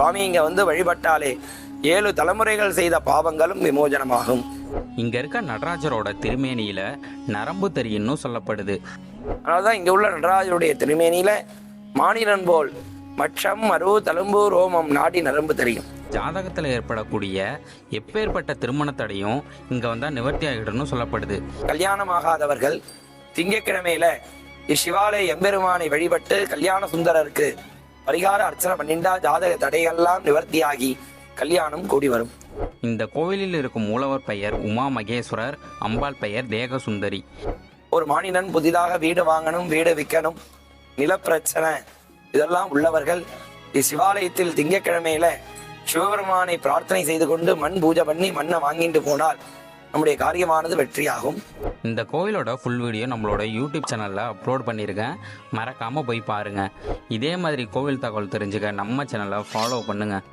சுவாமி இங்கே வந்து வழிபட்டாலே 7 தலைமுறைகள் செய்த பாவங்களும் விமோசனமாகும். இங்க இருக்க நடராஜரோட திருமேனியில நரம்பு தெரியும்னு சொல்லப்படுது. அதனால்தான் இங்கே உள்ள நடராஜருடைய திருமேனியில மானிடன் போல் மச்சம் மரு தழும்பு ரோமம் நாடி நரம்பு தெரியும். ஜாதகத்தில் ஏற்படக்கூடிய எப்பேற்பட்ட திருமண தடையும் இங்க வந்தா நிவர்த்தி ஆகிடும்னு சொல்லப்படுது. கல்யாணமாகாதவர்கள் திங்கட்கிழமையில இச்சிவாலய எம்பெருமானை வழிபட்டு கல்யாண சுந்தரருக்கு பரிகார அர்ச்சனை பண்ணிண்டா ஜாதக தடைகள்லாம் நிவர்த்தியாகி கல்யாணம் கூடி வரும். இந்த கோவிலில் இருக்கும் மூலவர் பெயர் உமா மகேஸ்வரர், அம்பாள் பெயர் தேகசுந்தரி. ஒரு மானிடன் புதிதாக வீடு வாங்கணும், வீடு விற்கணும், நிலப்பிரச்சனை இதெல்லாம் உள்ளவர்கள் இச்சிவாலயத்தில் திங்கட்கிழமையில சிவபெருமானை பிரார்த்தனை செய்து கொண்டு மண் பூஜை பண்ணி மண்ணை வாங்கிட்டு போனால் நம்முடைய காரியமானது வெற்றியாகும். இந்த கோவிலோட ஃபுல் வீடியோ நம்மளோட யூடியூப் சேனலில் அப்லோட் பண்ணியிருக்கேன், மறக்காமல் போய் பாருங்கள். இதே மாதிரி கோவில் தகவல் தெரிஞ்சுக்க நம்ம சேனலை ஃபாலோ பண்ணுங்கள்.